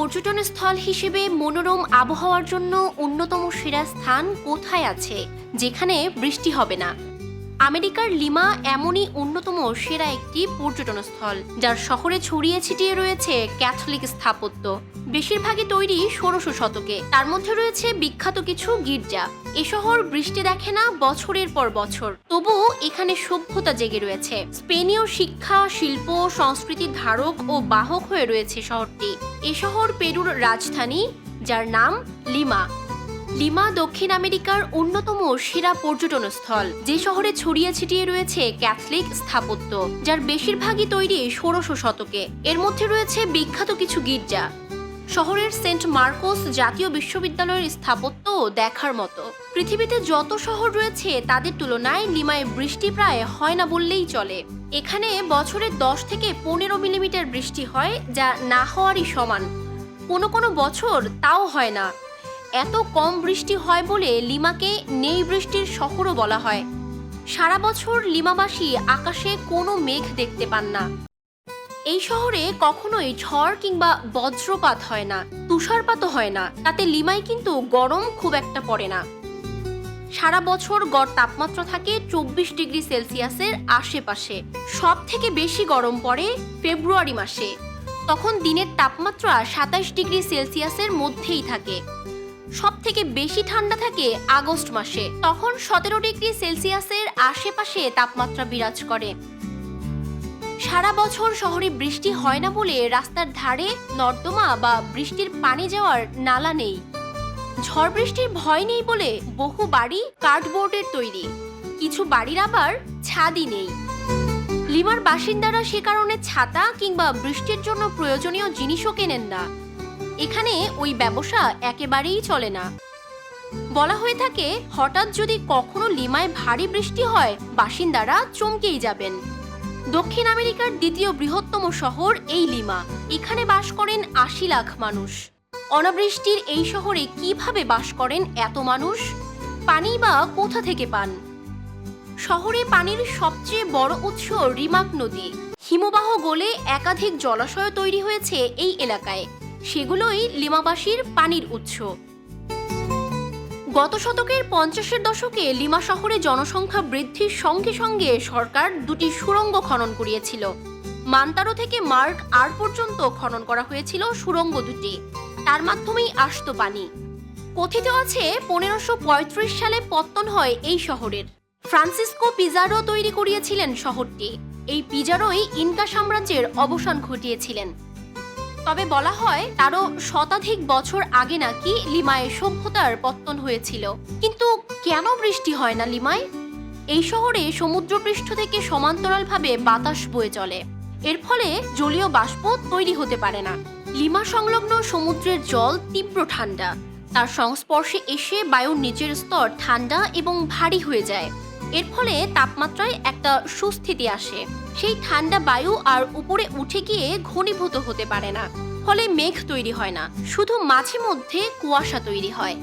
পর্যটন স্থল হিসেবে মনোরম আবহাওয়ার জন্য অন্যতম সেরা স্থান কোথায় আছে যেখানে বৃষ্টি হবে না? আমেরিকার লিমা এমনই অন্যতম সেরা একটি পর্যটন স্থল, যার শহরে ছড়িয়ে ছিটিয়ে রয়েছে ক্যাথলিক স্থাপত্য। বেশিরভাগই তৈরি ১৬০০ শতকে। তার মধ্যে রয়েছে বিখ্যাত কিছু গির্জা। এ শহর বৃষ্টি দেখে না বছরের পর বছর, তবুও এখানে সভ্যতা জেগে রয়েছে। স্পেনীয় শিক্ষা, শিল্প, সংস্কৃতির ধারক ও বাহক হয়ে রয়েছে শহরটি। এ শহর পেরুর রাজধানী, যার নাম লিমা। লিমা দক্ষিণ আমেরিকার অন্যতম সেরা পর্যটন স্থল, যে শহরে ছড়িয়ে ছিটিয়ে রয়েছে ক্যাথলিক স্থাপত্য, যার বেশিরভাগই তৈরি ১৬০০ শতকে। এর মধ্যে রয়েছে বিখ্যাত কিছু গির্জা। শহরের সেন্ট মার্কোস জাতীয় বিশ্ববিদ্যালয়ের স্থাপত্য দেখার মতো। পৃথিবীতে যত শহর রয়েছে তাদের তুলনায় লিমায় বৃষ্টি প্রায় হয় না বললেই চলে। এখানে বছরে ১০ থেকে ১৫ মিলিমিটার বৃষ্টি হয়, যা না হওয়ারই সমান। কোনো বছর তাও হয় না। এত কম বৃষ্টি হয় বলে লিমাকে নেই বৃষ্টির শহরও বলা হয়। সারা বছর লিমাবাসী আকাশে কোনো মেঘ দেখতে পান না। এই শহরে কখনোই ঝড় কিংবা বজ্রপাত হয় না, তুষারপাতও হয় না। তাতে লিমায় কিন্তু গরম খুব একটা পড়ে না। সারা বছর গড় তাপমাত্রা থাকে ২৪ ডিগ্রি সেলসিয়াসের আশেপাশে। সব থেকে বেশি গরম পড়ে ফেব্রুয়ারি মাসে। তখন দিনের তাপমাত্রা ২৭ ডিগ্রি সেলসিয়াসের মধ্যেই থাকে। সব থেকে বেশি ঠান্ডা থাকে আগস্ট মাসে। তখন ১৭ ডিগ্রি সেলসিয়াসের আশেপাশে তাপমাত্রা বিরাজ করে। সারা বছর শহরে বৃষ্টি হয় না বলে রাস্তার ধারে নর্দমা বা বৃষ্টির পানি যাওয়ার নালা নেই। ঝড় বৃষ্টির ভয় নেই বলে বহু বাড়ি কার্ডবোর্ডের তৈরি। কিছু বাড়ির আবার ছাদই নেই। লিমার বাসিন্দারা সে কারণে ছাতা কিংবা বৃষ্টির জন্য প্রয়োজনীয় জিনিসও কেনেন না। এখানে ওই ব্যবসা একেবারেই চলে না। বলা হয়ে থাকে, হঠাৎ যদি কখনো লিমায় ভারী বৃষ্টি হয়, বাসিন্দারা চমকেই যাবেন। দক্ষিণ আমেরিকার দ্বিতীয় বৃহত্তম শহর এই লিমা। এখানে বাস করেন ৮০ লাখ মানুষ। অনাবৃষ্টির এই শহরে কিভাবে বাস করেন এত মানুষ? পানি বা কোথা থেকে পান? শহরে পানির সবচেয়ে বড় উৎস রিমাক নদী। হিমবাহ গলে একাধিক জলাশয় তৈরি হয়েছে এই এলাকায়। সেগুলোই লিমাবাসীর পানির উৎস। গত শতকের ৫০-এর দশকে লিমা শহরে জনসংখ্যা বৃদ্ধির সঙ্গে সঙ্গে সরকার দুটি সুড়ঙ্গ খনন করিয়েছিল। মান্তারো থেকে মার্ক আর পর্যন্ত খনন করা হয়েছিল সুড়ঙ্গ দুটি। তার মাধ্যমেই আসতো পানি। কথিত আছে ১৫৩৫ সালে পত্তন হয় এই শহরের। ফ্রান্সিসকো পিজারো তৈরি করিয়েছিলেন শহরটি। এই পিজারোই ইনকা সাম্রাজ্যের অবসান ঘটিয়েছিলেন। তবে বলা হয় তারও শতাধিক বছর আগে নাকি লিমায় সভ্যতার পত্তন হয়েছিল। কিন্তু কেন বৃষ্টি হয় না লিমায়? এই শহরে সমুদ্রপৃষ্ঠ থেকে সমান্তরালভাবে বাতাস বয়ে চলে। এর ফলে জলীয় বাষ্প তৈরি হতে পারে না। লিমা সংলগ্ন সমুদ্রের জল তীব্র ঠান্ডা। তার সংস্পর্শে এসে বায়ুর নিচের স্তর ঠান্ডা এবং ভারী হয়ে যায়। এর ফলে তাপমাত্রায় একটা সুস্থিতি আসে। সেই ঠান্ডা বায়ু আর উপরে উঠে গিয়ে ঘনীভূত হতে পারে না। ফলে মেঘ তৈরি হয় না, শুধু মাঝে মধ্যে কুয়াশা তৈরি হয়।